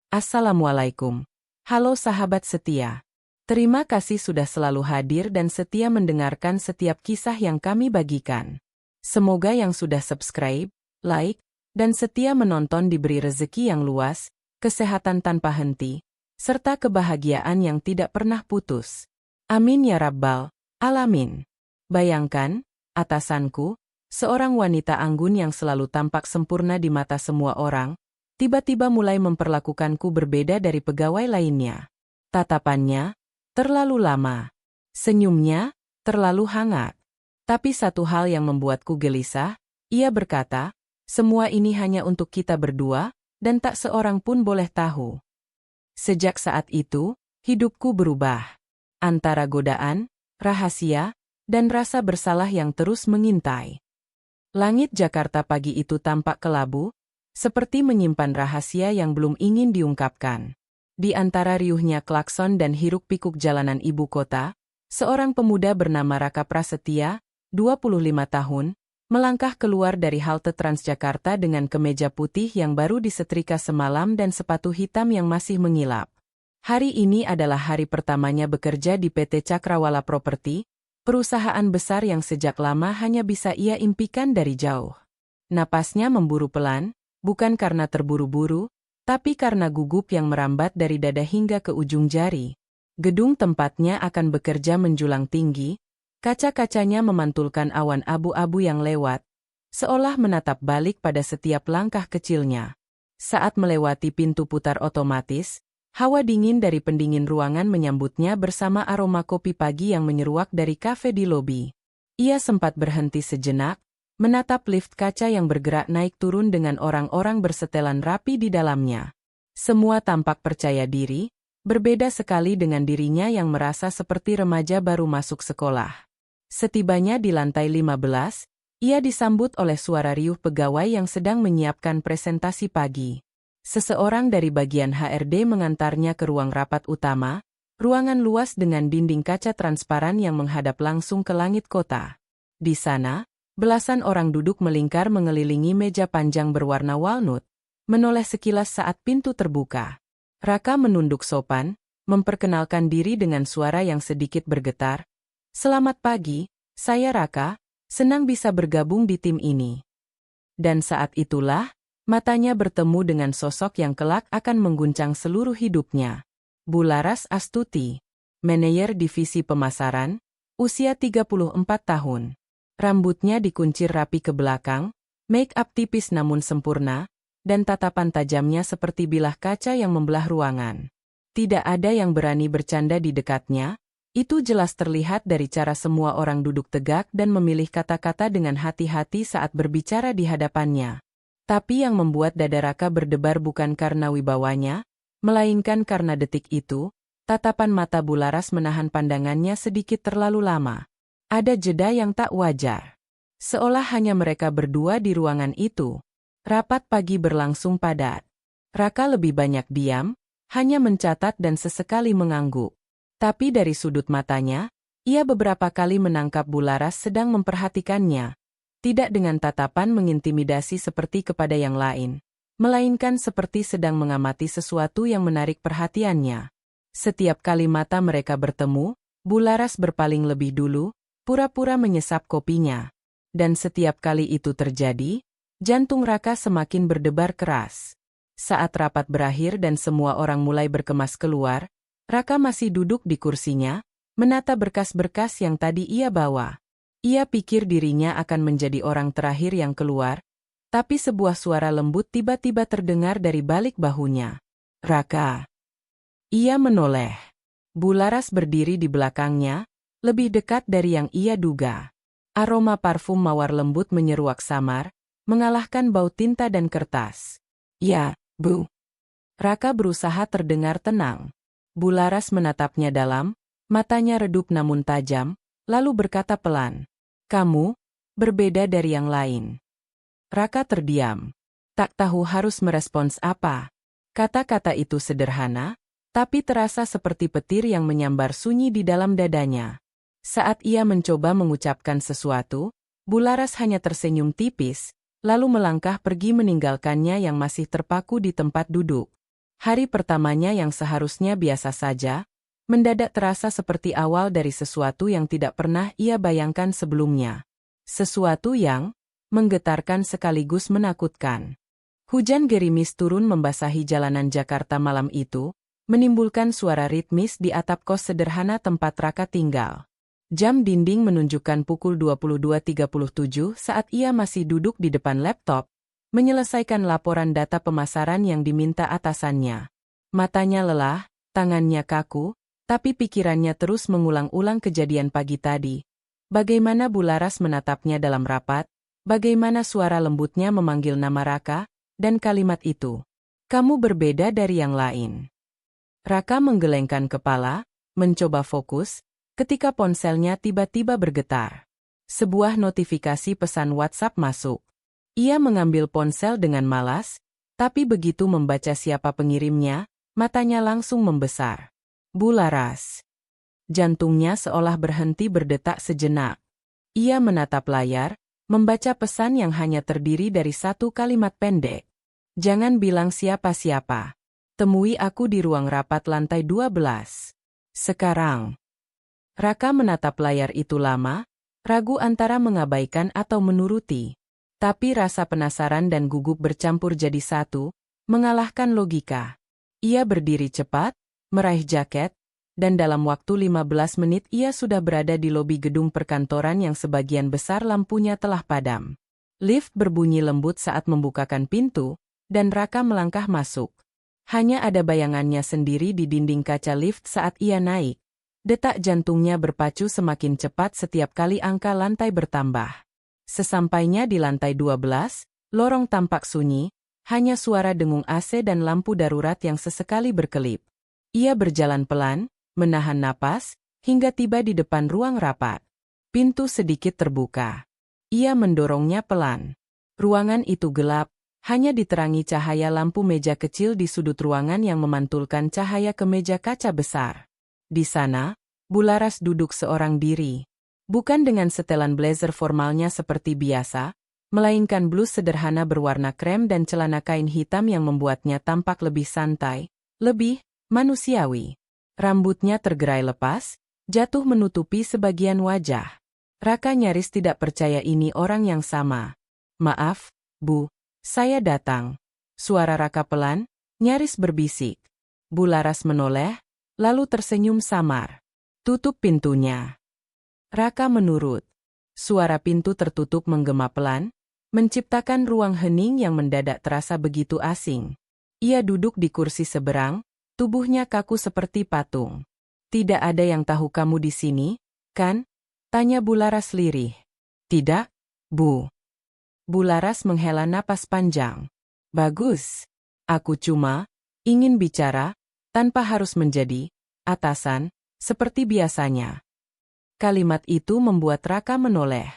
Assalamualaikum. Halo sahabat setia. Terima kasih sudah selalu hadir dan setia mendengarkan setiap kisah yang kami bagikan. Semoga yang sudah subscribe, like, dan setia menonton diberi rezeki yang luas, kesehatan tanpa henti, serta kebahagiaan yang tidak pernah putus. Amin ya rabbal alamin. Bayangkan, atasanku, seorang wanita anggun yang selalu tampak sempurna di mata semua orang, tiba-tiba mulai memperlakukanku berbeda dari pegawai lainnya. Tatapannya terlalu lama. Senyumnya terlalu hangat. Tapi satu hal yang membuatku gelisah, ia berkata, semua ini hanya untuk kita berdua, dan tak seorang pun boleh tahu. Sejak saat itu, hidupku berubah. Antara godaan, rahasia, dan rasa bersalah yang terus mengintai. Langit Jakarta pagi itu tampak kelabu, seperti menyimpan rahasia yang belum ingin diungkapkan. Di antara riuhnya klakson dan hiruk-pikuk jalanan ibu kota, seorang pemuda bernama Raka Prasetya, 25 tahun, melangkah keluar dari halte Transjakarta dengan kemeja putih yang baru disetrika semalam dan sepatu hitam yang masih mengilap. Hari ini adalah hari pertamanya bekerja di PT Cakrawala Property, perusahaan besar yang sejak lama hanya bisa ia impikan dari jauh. Napasnya memburu pelan, bukan karena terburu-buru, tapi karena gugup yang merambat dari dada hingga ke ujung jari. Gedung tempatnya akan bekerja menjulang tinggi, kaca-kacanya memantulkan awan abu-abu yang lewat, seolah menatap balik pada setiap langkah kecilnya. Saat melewati pintu putar otomatis, hawa dingin dari pendingin ruangan menyambutnya bersama aroma kopi pagi yang menyeruak dari kafe di lobi. Ia sempat berhenti sejenak, menatap lift kaca yang bergerak naik turun dengan orang-orang bersetelan rapi di dalamnya. Semua tampak percaya diri, berbeda sekali dengan dirinya yang merasa seperti remaja baru masuk sekolah. Setibanya di lantai 15, ia disambut oleh suara riuh pegawai yang sedang menyiapkan presentasi pagi. Seseorang dari bagian HRD mengantarnya ke ruang rapat utama, ruangan luas dengan dinding kaca transparan yang menghadap langsung ke langit kota. Di sana, belasan orang duduk melingkar mengelilingi meja panjang berwarna walnut, menoleh sekilas saat pintu terbuka. Raka menunduk sopan, memperkenalkan diri dengan suara yang sedikit bergetar. "Selamat pagi, saya Raka, senang bisa bergabung di tim ini." Dan saat itulah, matanya bertemu dengan sosok yang kelak akan mengguncang seluruh hidupnya. Bularas Astuti, manajer divisi pemasaran, usia 34 tahun. Rambutnya dikuncir rapi ke belakang, make up tipis namun sempurna, dan tatapan tajamnya seperti bilah kaca yang membelah ruangan. Tidak ada yang berani bercanda di dekatnya, itu jelas terlihat dari cara semua orang duduk tegak dan memilih kata-kata dengan hati-hati saat berbicara di hadapannya. Tapi yang membuat dada Raka berdebar bukan karena wibawanya, melainkan karena detik itu, tatapan mata Bularas menahan pandangannya sedikit terlalu lama. Ada jeda yang tak wajar. Seolah hanya mereka berdua di ruangan itu. Rapat pagi berlangsung padat. Raka lebih banyak diam, hanya mencatat dan sesekali mengangguk. Tapi dari sudut matanya, ia beberapa kali menangkap Bularas sedang memperhatikannya. Tidak dengan tatapan mengintimidasi seperti kepada yang lain, melainkan seperti sedang mengamati sesuatu yang menarik perhatiannya. Setiap kali mata mereka bertemu, Bularas berpaling lebih dulu, pura-pura menyesap kopinya. Dan setiap kali itu terjadi, jantung Raka semakin berdebar keras. Saat rapat berakhir dan semua orang mulai berkemas keluar, Raka masih duduk di kursinya, menata berkas-berkas yang tadi ia bawa. Ia pikir dirinya akan menjadi orang terakhir yang keluar, tapi sebuah suara lembut tiba-tiba terdengar dari balik bahunya. "Raka." Ia menoleh. Bularas berdiri di belakangnya, lebih dekat dari yang ia duga. Aroma parfum mawar lembut menyeruak samar, mengalahkan bau tinta dan kertas. "Ya, Bu." Raka berusaha terdengar tenang. Bularas menatapnya dalam, matanya redup namun tajam, lalu berkata pelan, "Kamu berbeda dari yang lain." Raka terdiam. Tak tahu harus merespons apa. Kata-kata itu sederhana, tapi terasa seperti petir yang menyambar sunyi di dalam dadanya. Saat ia mencoba mengucapkan sesuatu, Bularas hanya tersenyum tipis, lalu melangkah pergi meninggalkannya yang masih terpaku di tempat duduk. Hari pertamanya yang seharusnya biasa saja, mendadak terasa seperti awal dari sesuatu yang tidak pernah ia bayangkan sebelumnya. Sesuatu yang menggetarkan sekaligus menakutkan. Hujan gerimis turun membasahi jalanan Jakarta malam itu, menimbulkan suara ritmis di atap kos sederhana tempat Raka tinggal. Jam dinding menunjukkan pukul 22.37 saat ia masih duduk di depan laptop, menyelesaikan laporan data pemasaran yang diminta atasannya. Matanya lelah, tangannya kaku, tapi pikirannya terus mengulang-ulang kejadian pagi tadi. Bagaimana Bularas menatapnya dalam rapat, bagaimana suara lembutnya memanggil nama Raka, dan kalimat itu. Kamu berbeda dari yang lain. Raka menggelengkan kepala, mencoba fokus, ketika ponselnya tiba-tiba bergetar. Sebuah notifikasi pesan WhatsApp masuk. Ia mengambil ponsel dengan malas, tapi begitu membaca siapa pengirimnya, matanya langsung membesar. Bularas. Jantungnya seolah berhenti berdetak sejenak. Ia menatap layar, membaca pesan yang hanya terdiri dari satu kalimat pendek. Jangan bilang siapa-siapa. Temui aku di ruang rapat lantai 12. Sekarang. Raka menatap layar itu lama, ragu antara mengabaikan atau menuruti. Tapi rasa penasaran dan gugup bercampur jadi satu, mengalahkan logika. Ia berdiri cepat, meraih jaket, dan dalam waktu 15 menit ia sudah berada di lobi gedung perkantoran yang sebagian besar lampunya telah padam. Lift berbunyi lembut saat membukakan pintu, dan Raka melangkah masuk. Hanya ada bayangannya sendiri di dinding kaca lift saat ia naik. Detak jantungnya berpacu semakin cepat setiap kali angka lantai bertambah. Sesampainya di lantai 12, lorong tampak sunyi, hanya suara dengung AC dan lampu darurat yang sesekali berkelip. Ia berjalan pelan, menahan napas, hingga tiba di depan ruang rapat. Pintu sedikit terbuka. Ia mendorongnya pelan. Ruangan itu gelap, hanya diterangi cahaya lampu meja kecil di sudut ruangan yang memantulkan cahaya ke meja kaca besar. Di sana, Bularas duduk seorang diri. Bukan dengan setelan blazer formalnya seperti biasa, melainkan blus sederhana berwarna krem dan celana kain hitam yang membuatnya tampak lebih santai, lebih manusiawi. Rambutnya tergerai lepas, jatuh menutupi sebagian wajah. Raka nyaris tidak percaya ini orang yang sama. Maaf, Bu, saya datang. Suara Raka pelan, nyaris berbisik. Bularas menoleh, lalu tersenyum samar. Tutup pintunya. Raka menurut. Suara pintu tertutup menggema pelan, menciptakan ruang hening yang mendadak terasa begitu asing. Ia duduk di kursi seberang, tubuhnya kaku seperti patung. Tidak ada yang tahu kamu di sini, kan? Tanya Bularas lirih. Tidak, Bu. Bularas menghela napas panjang. Bagus. Aku cuma ingin bicara, tanpa harus menjadi atasan, seperti biasanya. Kalimat itu membuat Raka menoleh.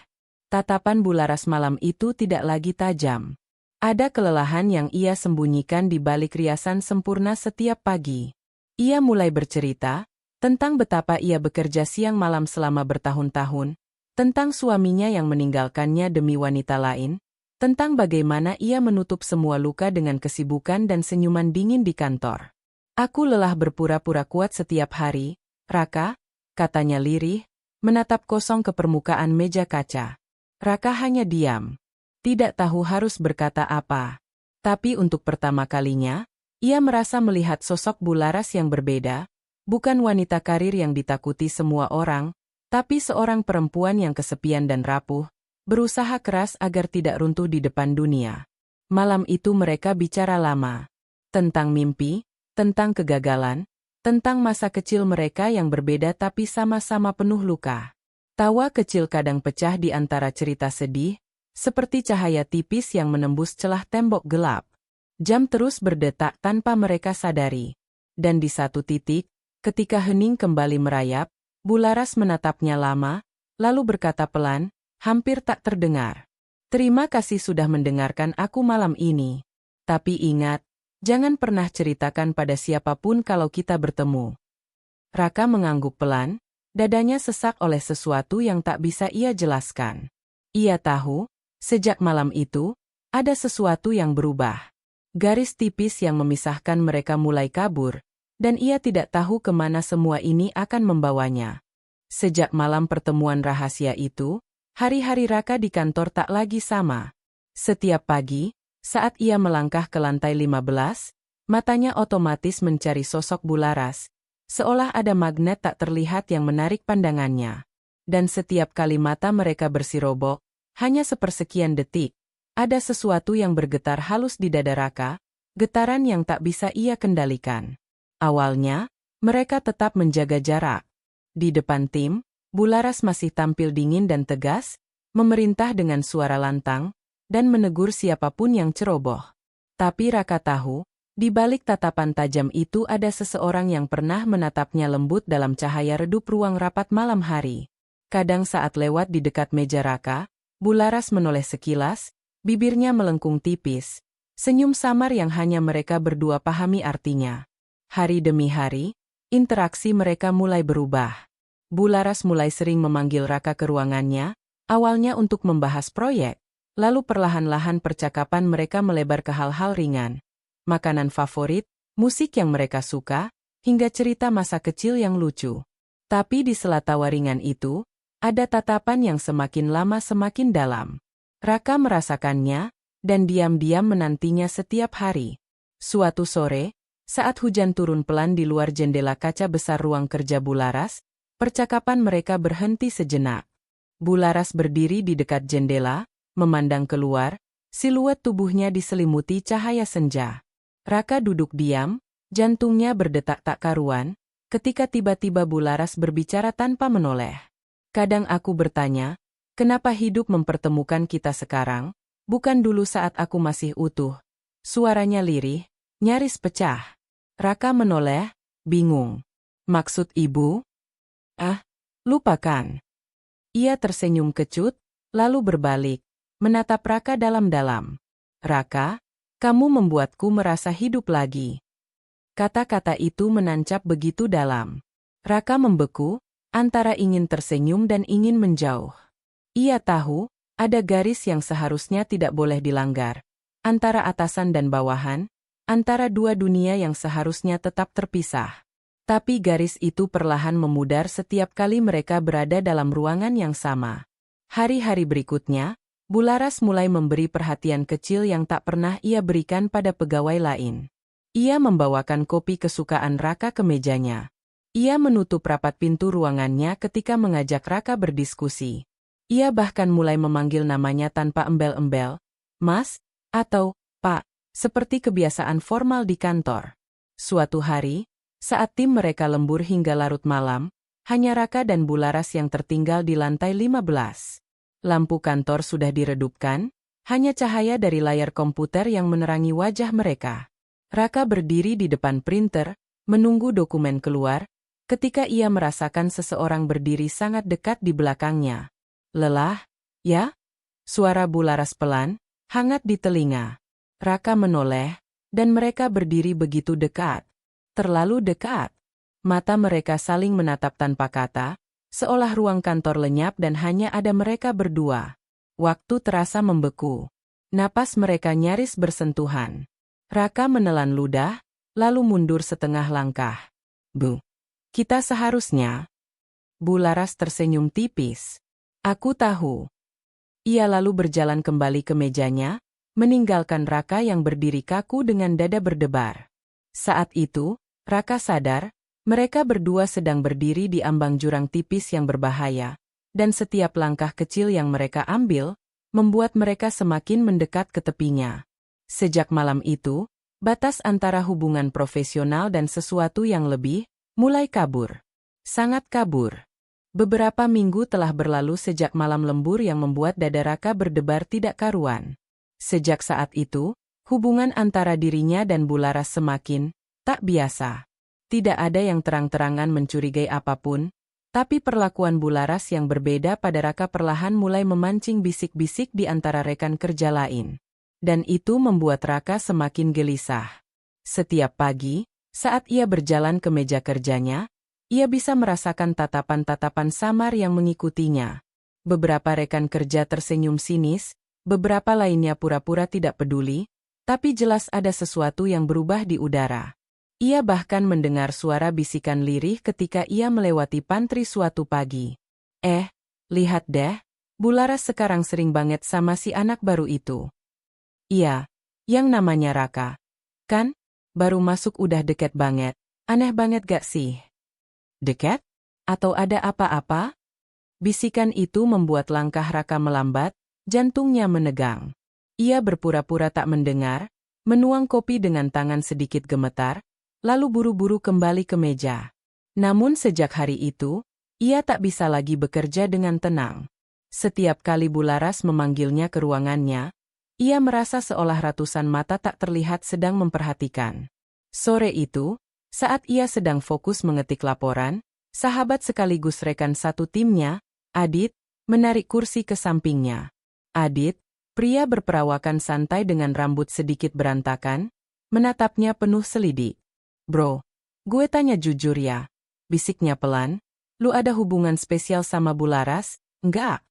Tatapan Bularas malam itu tidak lagi tajam. Ada kelelahan yang ia sembunyikan di balik riasan sempurna setiap pagi. Ia mulai bercerita tentang betapa ia bekerja siang malam selama bertahun-tahun, tentang suaminya yang meninggalkannya demi wanita lain, tentang bagaimana ia menutup semua luka dengan kesibukan dan senyuman dingin di kantor. Aku lelah berpura-pura kuat setiap hari, Raka, katanya lirih, menatap kosong ke permukaan meja kaca. Raka hanya diam. Tidak tahu harus berkata apa. Tapi untuk pertama kalinya, ia merasa melihat sosok Bularas yang berbeda, bukan wanita karir yang ditakuti semua orang, tapi seorang perempuan yang kesepian dan rapuh, berusaha keras agar tidak runtuh di depan dunia. Malam itu mereka bicara lama. Tentang mimpi, tentang kegagalan, tentang masa kecil mereka yang berbeda tapi sama-sama penuh luka. Tawa kecil kadang pecah di antara cerita sedih, seperti cahaya tipis yang menembus celah tembok gelap. Jam terus berdetak tanpa mereka sadari. Dan di satu titik, ketika hening kembali merayap, Bularas menatapnya lama, lalu berkata pelan, hampir tak terdengar. Terima kasih sudah mendengarkan aku malam ini. Tapi ingat, jangan pernah ceritakan pada siapapun kalau kita bertemu. Raka mengangguk pelan, dadanya sesak oleh sesuatu yang tak bisa ia jelaskan. Ia tahu, sejak malam itu, ada sesuatu yang berubah. Garis tipis yang memisahkan mereka mulai kabur, dan ia tidak tahu kemana semua ini akan membawanya. Sejak malam pertemuan rahasia itu, hari-hari Raka di kantor tak lagi sama. Setiap pagi, saat ia melangkah ke lantai 15, matanya otomatis mencari sosok Bularas, seolah ada magnet tak terlihat yang menarik pandangannya. Dan setiap kali mata mereka bersirobok, hanya sepersekian detik, ada sesuatu yang bergetar halus di dada Raka, getaran yang tak bisa ia kendalikan. Awalnya, mereka tetap menjaga jarak. Di depan tim, Bularas masih tampil dingin dan tegas, memerintah dengan suara lantang, dan menegur siapapun yang ceroboh. Tapi Raka tahu, di balik tatapan tajam itu ada seseorang yang pernah menatapnya lembut dalam cahaya redup ruang rapat malam hari. Kadang saat lewat di dekat meja Raka, Bularas menoleh sekilas, bibirnya melengkung tipis, senyum samar yang hanya mereka berdua pahami artinya. Hari demi hari, interaksi mereka mulai berubah. Bularas mulai sering memanggil Raka ke ruangannya, awalnya untuk membahas proyek, lalu perlahan-lahan percakapan mereka melebar ke hal-hal ringan. Makanan favorit, musik yang mereka suka, hingga cerita masa kecil yang lucu. Tapi di sela tawa ringan itu, ada tatapan yang semakin lama semakin dalam. Raka merasakannya, dan diam-diam menantinya setiap hari. Suatu sore, saat hujan turun pelan di luar jendela kaca besar ruang kerja Bularas, percakapan mereka berhenti sejenak. Bularas berdiri di dekat jendela, memandang keluar, siluet tubuhnya diselimuti cahaya senja. Raka duduk diam, jantungnya berdetak tak karuan, ketika tiba-tiba Bularas berbicara tanpa menoleh. Kadang aku bertanya, kenapa hidup mempertemukan kita sekarang, bukan dulu saat aku masih utuh. Suaranya lirih, nyaris pecah. Raka menoleh, bingung. Maksud ibu? Lupakan. Ia tersenyum kecut, lalu berbalik, menatap Raka dalam-dalam. Raka, kamu membuatku merasa hidup lagi. Kata-kata itu menancap begitu dalam. Raka membeku, antara ingin tersenyum dan ingin menjauh. Ia tahu, ada garis yang seharusnya tidak boleh dilanggar, antara atasan dan bawahan, antara dua dunia yang seharusnya tetap terpisah. Tapi garis itu perlahan memudar setiap kali mereka berada dalam ruangan yang sama. Hari-hari berikutnya, Bularas mulai memberi perhatian kecil yang tak pernah ia berikan pada pegawai lain. Ia membawakan kopi kesukaan Raka ke mejanya. Ia menutup rapat pintu ruangannya ketika mengajak Raka berdiskusi. Ia bahkan mulai memanggil namanya tanpa embel-embel, Mas, atau Pak, seperti kebiasaan formal di kantor. Suatu hari, saat tim mereka lembur hingga larut malam, hanya Raka dan Bularas yang tertinggal di lantai 15. Lampu kantor sudah diredupkan, hanya cahaya dari layar komputer yang menerangi wajah mereka. Raka berdiri di depan printer, menunggu dokumen keluar, ketika ia merasakan seseorang berdiri sangat dekat di belakangnya. Lelah, ya? Suara Bularas pelan, hangat di telinga. Raka menoleh, dan mereka berdiri begitu dekat. Terlalu dekat. Mata mereka saling menatap tanpa kata, seolah ruang kantor lenyap dan hanya ada mereka berdua. Waktu terasa membeku. Napas mereka nyaris bersentuhan. Raka menelan ludah, lalu mundur setengah langkah. Bu, kita seharusnya. Bularas tersenyum tipis. Aku tahu. Ia lalu berjalan kembali ke mejanya, meninggalkan Raka yang berdiri kaku dengan dada berdebar. Saat itu, Raka sadar, mereka berdua sedang berdiri di ambang jurang tipis yang berbahaya, dan setiap langkah kecil yang mereka ambil, membuat mereka semakin mendekat ke tepinya. Sejak malam itu, batas antara hubungan profesional dan sesuatu yang lebih, mulai kabur. Sangat kabur. Beberapa minggu telah berlalu sejak malam lembur yang membuat dada Raka berdebar tidak karuan. Sejak saat itu, hubungan antara dirinya dan Bularas semakin tak biasa. Tidak ada yang terang-terangan mencurigai apapun, tapi perlakuan Bularas yang berbeda pada Raka perlahan mulai memancing bisik-bisik di antara rekan kerja lain. Dan itu membuat Raka semakin gelisah. Setiap pagi, saat ia berjalan ke meja kerjanya, ia bisa merasakan tatapan-tatapan samar yang mengikutinya. Beberapa rekan kerja tersenyum sinis, beberapa lainnya pura-pura tidak peduli, Tapi jelas ada sesuatu yang berubah di udara. Ia bahkan mendengar suara bisikan lirih ketika ia melewati pantry suatu pagi. Lihat deh, Bularas sekarang sering banget sama si anak baru itu. Iya, yang namanya Raka. Kan? Baru masuk udah deket banget. Aneh banget gak sih? Deket? Atau ada apa-apa? Bisikan itu membuat langkah Raka melambat, jantungnya menegang. Ia berpura-pura tak mendengar, menuang kopi dengan tangan sedikit gemetar, lalu buru-buru kembali ke meja. Namun sejak hari itu, ia tak bisa lagi bekerja dengan tenang. Setiap kali Bularas memanggilnya ke ruangannya, ia merasa seolah ratusan mata tak terlihat sedang memperhatikan. Sore itu, saat ia sedang fokus mengetik laporan, sahabat sekaligus rekan satu timnya, Adit, menarik kursi ke sampingnya. Adit, pria berperawakan santai dengan rambut sedikit berantakan, menatapnya penuh selidik. Bro, gue tanya jujur ya, bisiknya pelan, lu ada hubungan spesial sama Bularas, enggak?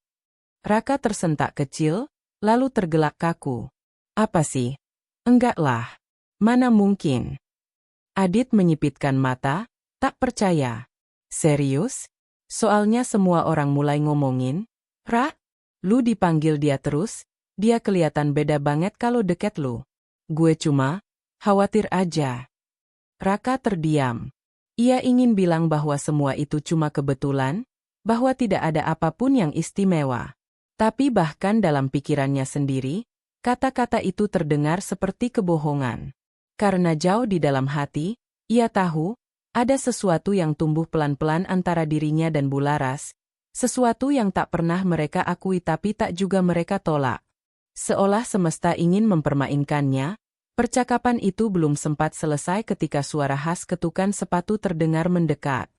Raka tersentak kecil, lalu tergelak kaku. Apa sih? Enggak lah. Mana mungkin? Adit menyipitkan mata, tak percaya. Serius? Soalnya semua orang mulai ngomongin, Ra, lu dipanggil dia terus, dia kelihatan beda banget kalau deket lu. Gue cuma khawatir aja. Raka terdiam. Ia ingin bilang bahwa semua itu cuma kebetulan, bahwa tidak ada apapun yang istimewa. Tapi bahkan dalam pikirannya sendiri, kata-kata itu terdengar seperti kebohongan. Karena jauh di dalam hati, ia tahu, ada sesuatu yang tumbuh pelan-pelan antara dirinya dan Bularas, sesuatu yang tak pernah mereka akui tapi tak juga mereka tolak. Seolah semesta ingin mempermainkannya, percakapan itu belum sempat selesai ketika suara khas ketukan sepatu terdengar mendekat.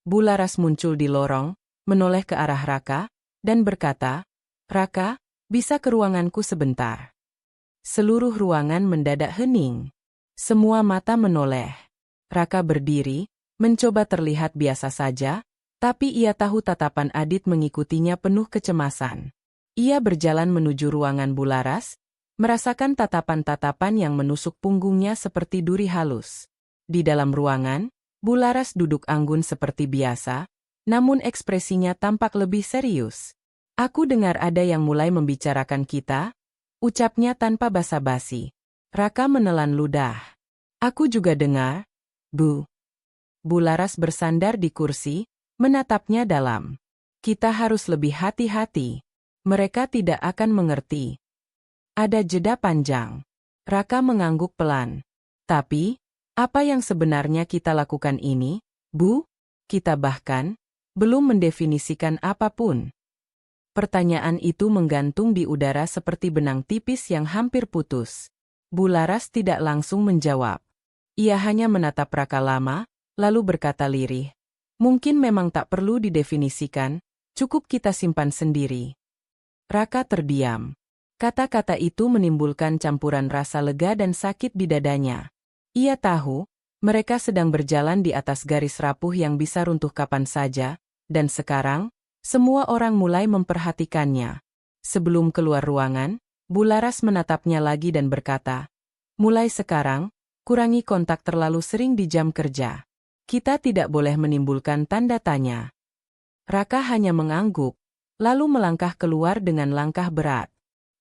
Bularas muncul di lorong, menoleh ke arah Raka, dan berkata, Raka, bisa ke ruanganku sebentar. Seluruh ruangan mendadak hening. Semua mata menoleh. Raka berdiri, mencoba terlihat biasa saja, tapi ia tahu tatapan Adit mengikutinya penuh kecemasan. Ia berjalan menuju ruangan Bularas, merasakan tatapan-tatapan yang menusuk punggungnya seperti duri halus. Di dalam ruangan, Bularas duduk anggun seperti biasa, namun ekspresinya tampak lebih serius. Aku dengar ada yang mulai membicarakan kita, ucapnya tanpa basa-basi. Raka menelan ludah. Aku juga dengar, Bu. Bularas bersandar di kursi, menatapnya dalam. Kita harus lebih hati-hati. Mereka tidak akan mengerti. Ada jeda panjang. Raka mengangguk pelan. Tapi, apa yang sebenarnya kita lakukan ini, Bu? Kita bahkan belum mendefinisikan apapun. Pertanyaan itu menggantung di udara seperti benang tipis yang hampir putus. Bularas tidak langsung menjawab. Ia hanya menatap Raka lama, lalu berkata lirih. Mungkin memang tak perlu didefinisikan, cukup kita simpan sendiri. Raka terdiam. Kata-kata itu menimbulkan campuran rasa lega dan sakit di dadanya. Ia tahu, mereka sedang berjalan di atas garis rapuh yang bisa runtuh kapan saja, dan sekarang, semua orang mulai memperhatikannya. Sebelum keluar ruangan, Bularas menatapnya lagi dan berkata, mulai sekarang, kurangi kontak terlalu sering di jam kerja. Kita tidak boleh menimbulkan tanda tanya. Raka hanya mengangguk, lalu melangkah keluar dengan langkah berat.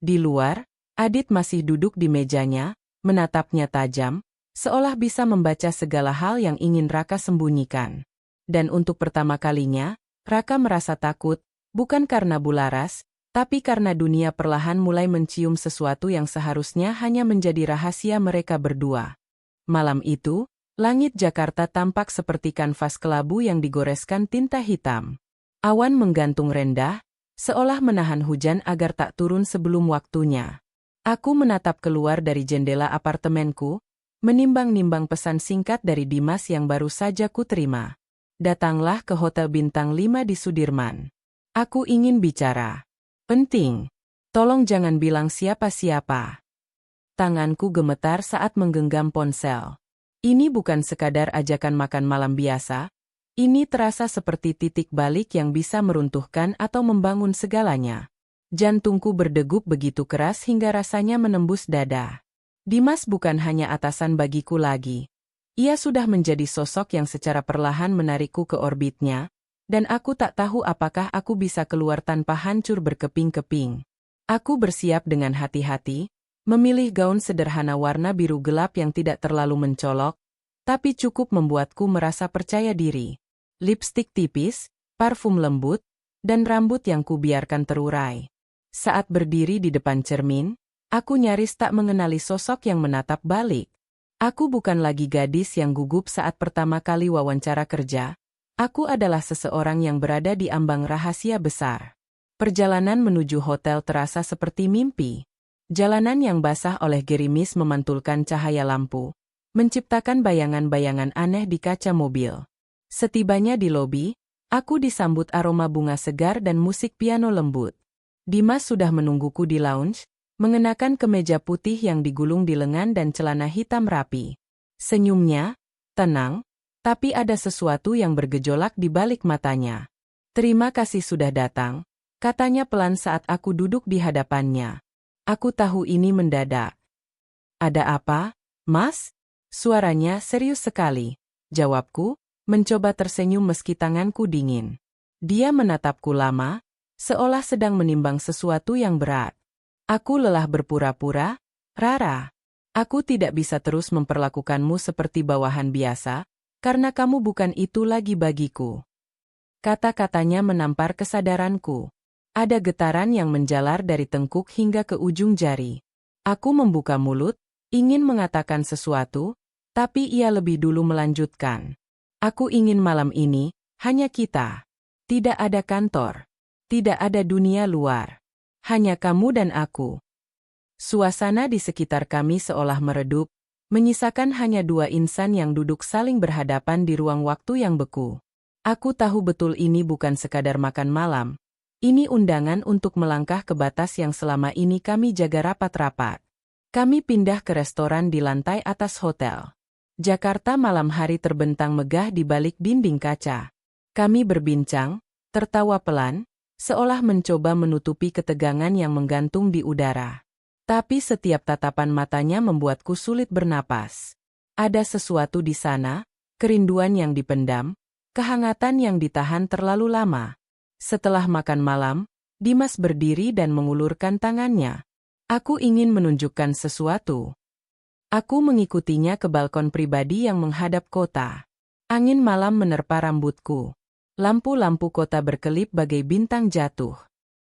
Di luar, Adit masih duduk di mejanya, menatapnya tajam, seolah bisa membaca segala hal yang ingin Raka sembunyikan. Dan untuk pertama kalinya, Raka merasa takut, bukan karena Bularas, tapi karena dunia perlahan mulai mencium sesuatu yang seharusnya hanya menjadi rahasia mereka berdua. Malam itu, langit Jakarta tampak seperti kanvas kelabu yang digoreskan tinta hitam. Awan menggantung rendah, seolah menahan hujan agar tak turun sebelum waktunya. Aku menatap keluar dari jendela apartemenku, menimbang-nimbang pesan singkat dari Dimas yang baru saja kuterima. Datanglah ke Hotel Bintang 5 di Sudirman. Aku ingin bicara. Penting. Tolong jangan bilang siapa-siapa. Tanganku gemetar saat menggenggam ponsel. Ini bukan sekadar ajakan makan malam biasa. Ini terasa seperti titik balik yang bisa meruntuhkan atau membangun segalanya. Jantungku berdegup begitu keras hingga rasanya menembus dada. Dimas bukan hanya atasan bagiku lagi. Ia sudah menjadi sosok yang secara perlahan menarikku ke orbitnya, dan aku tak tahu apakah aku bisa keluar tanpa hancur berkeping-keping. Aku bersiap dengan hati-hati, memilih gaun sederhana warna biru gelap yang tidak terlalu mencolok, tapi cukup membuatku merasa percaya diri. Lipstik tipis, parfum lembut, dan rambut yang kubiarkan terurai. Saat berdiri di depan cermin, aku nyaris tak mengenali sosok yang menatap balik. Aku bukan lagi gadis yang gugup saat pertama kali wawancara kerja. Aku adalah seseorang yang berada di ambang rahasia besar. Perjalanan menuju hotel terasa seperti mimpi. Jalanan yang basah oleh gerimis memantulkan cahaya lampu, menciptakan bayangan-bayangan aneh di kaca mobil. Setibanya di lobi, aku disambut aroma bunga segar dan musik piano lembut. Dimas sudah menungguku di lounge, mengenakan kemeja putih yang digulung di lengan dan celana hitam rapi. Senyumnya tenang, tapi ada sesuatu yang bergejolak di balik matanya. "Terima kasih sudah datang," katanya pelan saat aku duduk di hadapannya. "Aku tahu ini mendadak." "Ada apa, Mas?" Suaranya serius sekali. Jawabku, mencoba tersenyum meski tanganku dingin. Dia menatapku lama, seolah sedang menimbang sesuatu yang berat. "Aku lelah berpura-pura, Rara. Aku tidak bisa terus memperlakukanmu seperti bawahan biasa, karena kamu bukan itu lagi bagiku." Kata-katanya menampar kesadaranku. Ada getaran yang menjalar dari tengkuk hingga ke ujung jari. Aku membuka mulut, ingin mengatakan sesuatu, tapi ia lebih dulu melanjutkan. "Aku ingin malam ini, hanya kita. Tidak ada kantor. Tidak ada dunia luar. Hanya kamu dan aku." Suasana di sekitar kami seolah meredup, menyisakan hanya dua insan yang duduk saling berhadapan di ruang waktu yang beku. Aku tahu betul ini bukan sekadar makan malam. Ini undangan untuk melangkah ke batas yang selama ini kami jaga rapat-rapat. Kami pindah ke restoran di lantai atas hotel. Jakarta malam hari terbentang megah di balik dinding kaca. Kami berbincang, tertawa pelan, seolah mencoba menutupi ketegangan yang menggantung di udara. Tapi setiap tatapan matanya membuatku sulit bernapas. Ada sesuatu di sana, kerinduan yang dipendam, kehangatan yang ditahan terlalu lama. Setelah makan malam, Dimas berdiri dan mengulurkan tangannya. Aku ingin menunjukkan sesuatu. Aku mengikutinya ke balkon pribadi yang menghadap kota. Angin malam menerpa rambutku. Lampu-lampu kota berkelip bagai bintang jatuh.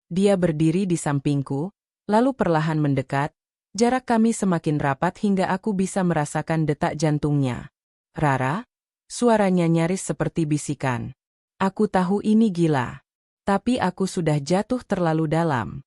Dia berdiri di sampingku, lalu perlahan mendekat, jarak kami semakin rapat hingga aku bisa merasakan detak jantungnya. "Rara?" Suaranya nyaris seperti bisikan. Aku tahu ini gila. Tapi aku sudah jatuh terlalu dalam.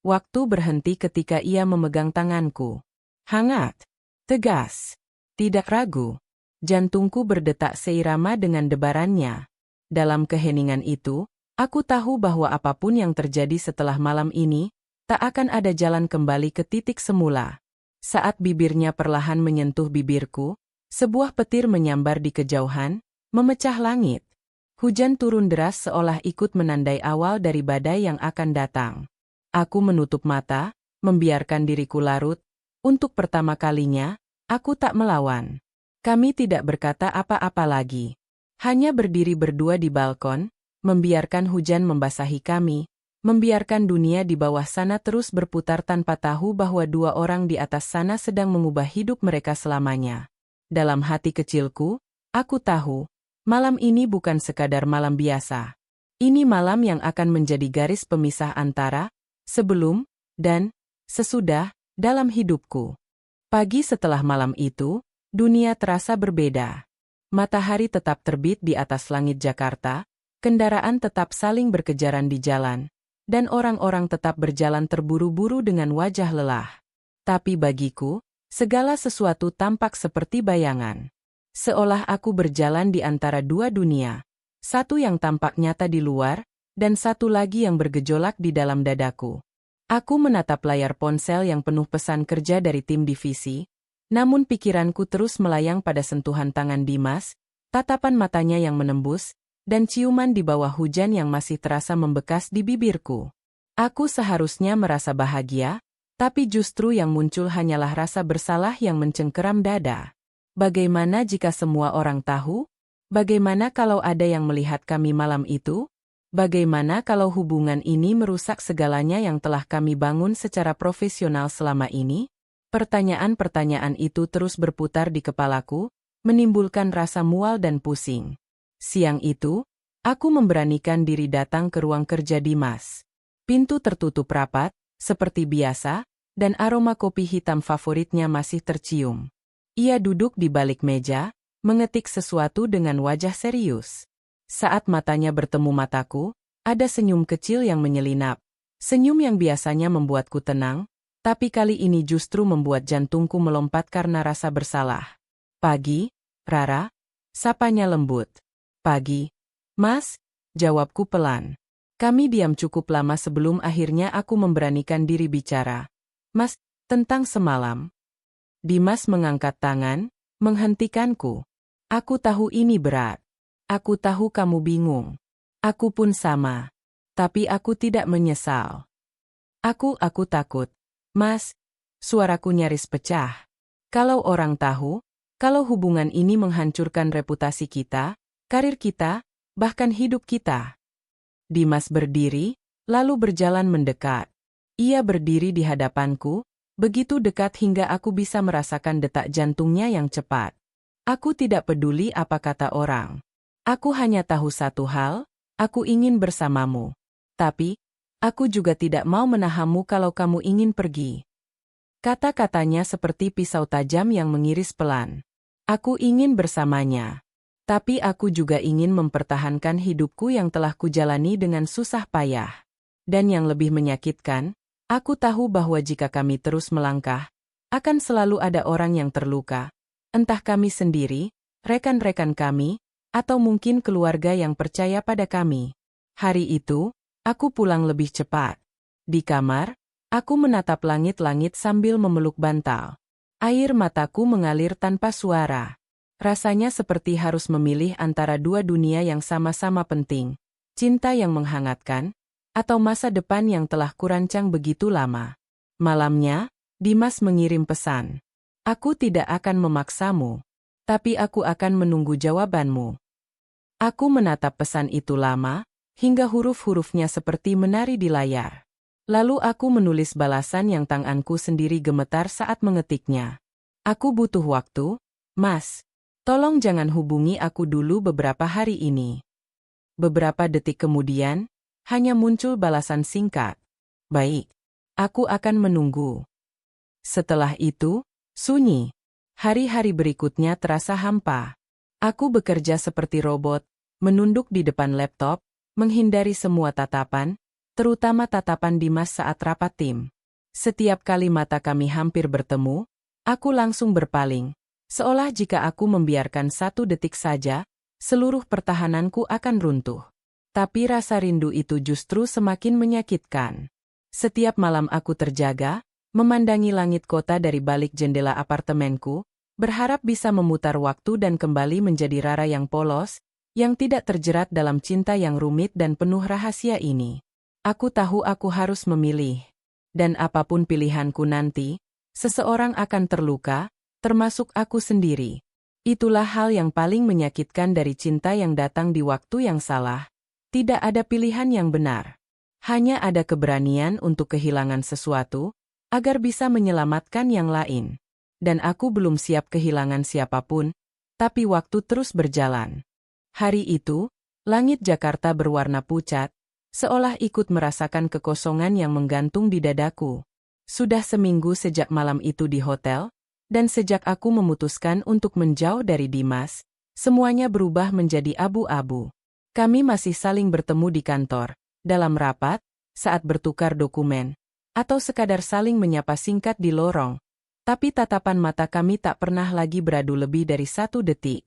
Waktu berhenti ketika ia memegang tanganku. Hangat, tegas, tidak ragu. Jantungku berdetak seirama dengan debarannya. Dalam keheningan itu, aku tahu bahwa apapun yang terjadi setelah malam ini, tak akan ada jalan kembali ke titik semula. Saat bibirnya perlahan menyentuh bibirku, sebuah petir menyambar di kejauhan, memecah langit. Hujan turun deras seolah ikut menandai awal dari badai yang akan datang. Aku menutup mata, membiarkan diriku larut. Untuk pertama kalinya, aku tak melawan. Kami tidak berkata apa-apa lagi. Hanya berdiri berdua di balkon, membiarkan hujan membasahi kami. Membiarkan dunia di bawah sana terus berputar tanpa tahu bahwa dua orang di atas sana sedang mengubah hidup mereka selamanya. Dalam hati kecilku, aku tahu, malam ini bukan sekadar malam biasa. Ini malam yang akan menjadi garis pemisah antara, sebelum, dan, sesudah, dalam hidupku. Pagi setelah malam itu, dunia terasa berbeda. Matahari tetap terbit di atas langit Jakarta, kendaraan tetap saling berkejaran di jalan, dan orang-orang tetap berjalan terburu-buru dengan wajah lelah. Tapi bagiku, segala sesuatu tampak seperti bayangan. Seolah aku berjalan di antara dua dunia, satu yang tampak nyata di luar, dan satu lagi yang bergejolak di dalam dadaku. Aku menatap layar ponsel yang penuh pesan kerja dari tim divisi, namun pikiranku terus melayang pada sentuhan tangan Dimas, tatapan matanya yang menembus, dan ciuman di bawah hujan yang masih terasa membekas di bibirku. Aku seharusnya merasa bahagia, Tapi justru yang muncul hanyalah rasa bersalah yang mencengkeram dada. Bagaimana jika semua orang tahu? Bagaimana kalau ada yang melihat kami malam itu? Bagaimana kalau hubungan ini merusak segalanya yang telah kami bangun secara profesional selama ini? Pertanyaan-pertanyaan itu terus berputar di kepalaku, menimbulkan rasa mual dan pusing. Siang itu, aku memberanikan diri datang ke ruang kerja Dimas. Pintu tertutup rapat, seperti biasa, dan aroma kopi hitam favoritnya masih tercium. Ia duduk di balik meja, mengetik sesuatu dengan wajah serius. Saat matanya bertemu mataku, ada senyum kecil yang menyelinap. Senyum yang biasanya membuatku tenang, tapi kali ini justru membuat jantungku melompat karena rasa bersalah. "Pagi, Rara," sapanya lembut. "Pagi, Mas," jawabku pelan. Kami diam cukup lama sebelum akhirnya aku memberanikan diri bicara. "Mas, tentang semalam." Dimas mengangkat tangan, menghentikanku. "Aku tahu ini berat. Aku tahu kamu bingung. Aku pun sama. Tapi aku tidak menyesal. Aku takut. Mas," suaraku nyaris pecah. "Kalau orang tahu, kalau hubungan ini menghancurkan reputasi kita, karir kita, bahkan hidup kita." Dimas berdiri, lalu berjalan mendekat. Ia berdiri di hadapanku, begitu dekat hingga aku bisa merasakan detak jantungnya yang cepat. "Aku tidak peduli apa kata orang. Aku hanya tahu satu hal, aku ingin bersamamu. Tapi, aku juga tidak mau menahanmu kalau kamu ingin pergi." Kata-katanya seperti pisau tajam yang mengiris pelan. Aku ingin bersamanya. Tapi aku juga ingin mempertahankan hidupku yang telah kujalani dengan susah payah. Dan yang lebih menyakitkan, aku tahu bahwa jika kami terus melangkah, akan selalu ada orang yang terluka. Entah kami sendiri, rekan-rekan kami, atau mungkin keluarga yang percaya pada kami. Hari itu, aku pulang lebih cepat. Di kamar, aku menatap langit-langit sambil memeluk bantal. Air mataku mengalir tanpa suara. Rasanya seperti harus memilih antara dua dunia yang sama-sama penting. Cinta yang menghangatkan, atau masa depan yang telah kurancang begitu lama. Malamnya, Dimas mengirim pesan. "Aku tidak akan memaksamu. Tapi aku akan menunggu jawabanmu." Aku menatap pesan itu lama, hingga huruf-hurufnya seperti menari di layar. Lalu aku menulis balasan yang tanganku sendiri gemetar saat mengetiknya. "Aku butuh waktu, Mas. Tolong jangan hubungi aku dulu beberapa hari ini." Beberapa detik kemudian, hanya muncul balasan singkat. "Baik. Aku akan menunggu." Setelah itu, sunyi. Hari-hari berikutnya terasa hampa. Aku bekerja seperti robot, menunduk di depan laptop, menghindari semua tatapan, terutama tatapan Dimas saat rapat tim. Setiap kali mata kami hampir bertemu, aku langsung berpaling. Seolah jika aku membiarkan satu detik saja, seluruh pertahananku akan runtuh. Tapi rasa rindu itu justru semakin menyakitkan. Setiap malam aku terjaga, memandangi langit kota dari balik jendela apartemenku, berharap bisa memutar waktu dan kembali menjadi Rara yang polos, yang tidak terjerat dalam cinta yang rumit dan penuh rahasia ini. Aku tahu aku harus memilih. Dan apapun pilihanku nanti, seseorang akan terluka, termasuk aku sendiri. Itulah hal yang paling menyakitkan dari cinta yang datang di waktu yang salah. Tidak ada pilihan yang benar. Hanya ada keberanian untuk kehilangan sesuatu, agar bisa menyelamatkan yang lain. Dan aku belum siap kehilangan siapapun, tapi waktu terus berjalan. Hari itu, langit Jakarta berwarna pucat, seolah ikut merasakan kekosongan yang menggantung di dadaku. Sudah seminggu sejak malam itu di hotel, dan sejak aku memutuskan untuk menjauh dari Dimas, semuanya berubah menjadi abu-abu. Kami masih saling bertemu di kantor, dalam rapat, saat bertukar dokumen, atau sekadar saling menyapa singkat di lorong. Tapi tatapan mata kami tak pernah lagi beradu lebih dari 1 detik.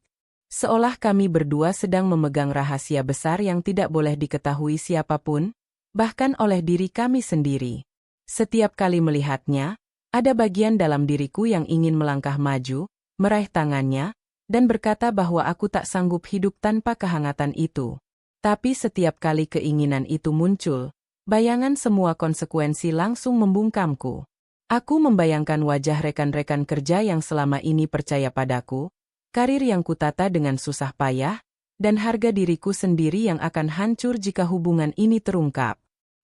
Seolah kami berdua sedang memegang rahasia besar yang tidak boleh diketahui siapapun, bahkan oleh diri kami sendiri. Setiap kali melihatnya, ada bagian dalam diriku yang ingin melangkah maju, meraih tangannya, dan berkata bahwa aku tak sanggup hidup tanpa kehangatan itu. Tapi setiap kali keinginan itu muncul, bayangan semua konsekuensi langsung membungkamku. Aku membayangkan wajah rekan-rekan kerja yang selama ini percaya padaku, karir yang kutata dengan susah payah, dan harga diriku sendiri yang akan hancur jika hubungan ini terungkap.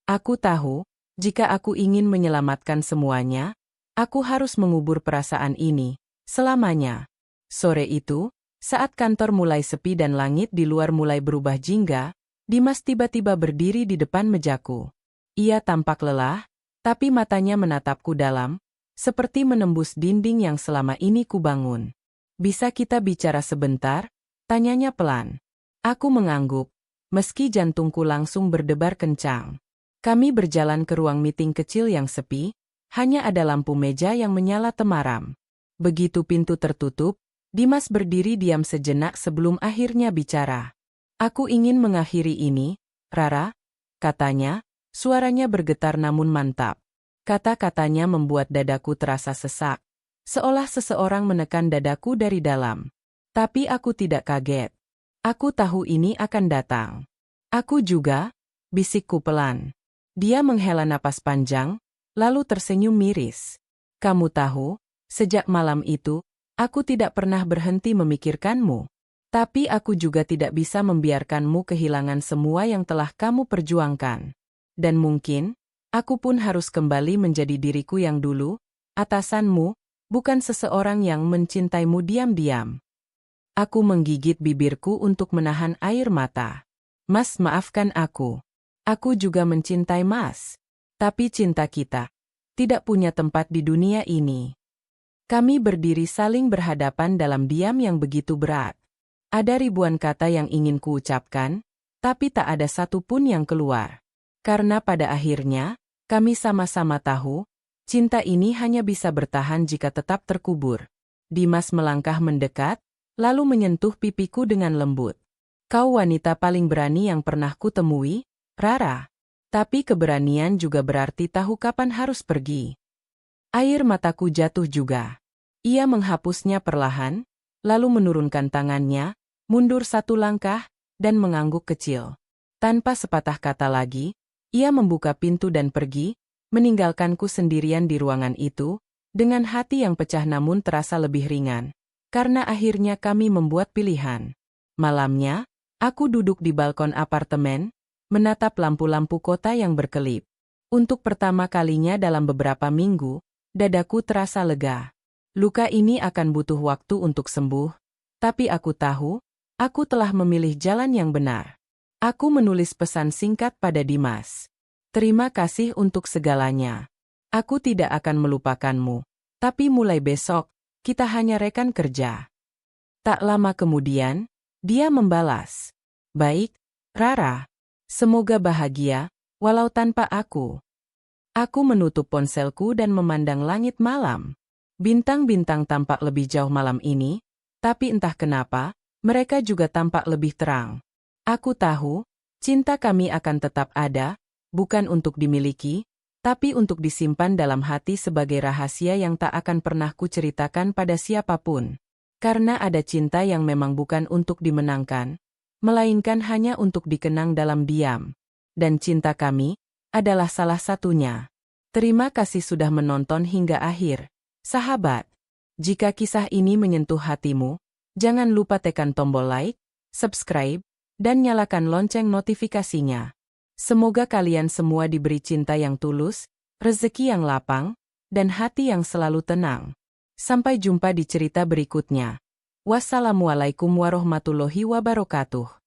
Aku tahu, jika aku ingin menyelamatkan semuanya, aku harus mengubur perasaan ini selamanya. Sore itu, saat kantor mulai sepi dan langit di luar mulai berubah jingga, Dimas tiba-tiba berdiri di depan mejaku. Ia tampak lelah, tapi matanya menatapku dalam, seperti menembus dinding yang selama ini kubangun. "Bisa kita bicara sebentar?" tanyanya pelan. Aku mengangguk, meski jantungku langsung berdebar kencang. Kami berjalan ke ruang meeting kecil yang sepi, hanya ada lampu meja yang menyala temaram. Begitu pintu tertutup, Dimas berdiri diam sejenak sebelum akhirnya bicara. "Aku ingin mengakhiri ini, Rara," katanya. Suaranya bergetar namun mantap. Kata-katanya membuat dadaku terasa sesak, seolah seseorang menekan dadaku dari dalam. Tapi aku tidak kaget. Aku tahu ini akan datang. "Aku juga," bisikku pelan. Dia menghela napas panjang, lalu tersenyum miris. "Kamu tahu, sejak malam itu, aku tidak pernah berhenti memikirkanmu. Tapi aku juga tidak bisa membiarkanmu kehilangan semua yang telah kamu perjuangkan. Dan mungkin, aku pun harus kembali menjadi diriku yang dulu, atasanmu, bukan seseorang yang mencintaimu diam-diam." Aku menggigit bibirku untuk menahan air mata. "Mas, maafkan aku. Aku juga mencintai Mas. Tapi cinta kita tidak punya tempat di dunia ini." Kami berdiri saling berhadapan dalam diam yang begitu berat. Ada ribuan kata yang ingin kuucapkan, tapi tak ada satupun yang keluar. Karena pada akhirnya, kami sama-sama tahu, cinta ini hanya bisa bertahan jika tetap terkubur. Dimas melangkah mendekat, lalu menyentuh pipiku dengan lembut. "Kau wanita paling berani yang pernah kutemui, Rara. Tapi keberanian juga berarti tahu kapan harus pergi." Air mataku jatuh juga. Ia menghapusnya perlahan, lalu menurunkan tangannya, mundur satu langkah, dan mengangguk kecil. Tanpa sepatah kata lagi, ia membuka pintu dan pergi, meninggalkanku sendirian di ruangan itu, dengan hati yang pecah namun terasa lebih ringan. Karena akhirnya kami membuat pilihan. Malamnya, aku duduk di balkon apartemen, menatap lampu-lampu kota yang berkelip. Untuk pertama kalinya dalam beberapa minggu, dadaku terasa lega. Luka ini akan butuh waktu untuk sembuh, tapi aku tahu, aku telah memilih jalan yang benar. Aku menulis pesan singkat pada Dimas. "Terima kasih untuk segalanya. Aku tidak akan melupakanmu. Tapi mulai besok, kita hanya rekan kerja." Tak lama kemudian, dia membalas. "Baik, Rara. Semoga bahagia, walau tanpa aku." Aku menutup ponselku dan memandang langit malam. Bintang-bintang tampak lebih jauh malam ini, tapi entah kenapa, mereka juga tampak lebih terang. Aku tahu, cinta kami akan tetap ada, bukan untuk dimiliki, tapi untuk disimpan dalam hati sebagai rahasia yang tak akan pernah kuceritakan pada siapapun. Karena ada cinta yang memang bukan untuk dimenangkan, melainkan hanya untuk dikenang dalam diam. Dan cinta kami adalah salah satunya. Terima kasih sudah menonton hingga akhir, sahabat. Jika kisah ini menyentuh hatimu, jangan lupa tekan tombol like, subscribe, dan nyalakan lonceng notifikasinya. Semoga kalian semua diberi cinta yang tulus, rezeki yang lapang, dan hati yang selalu tenang. Sampai jumpa di cerita berikutnya. Wassalamualaikum warahmatullahi wabarakatuh.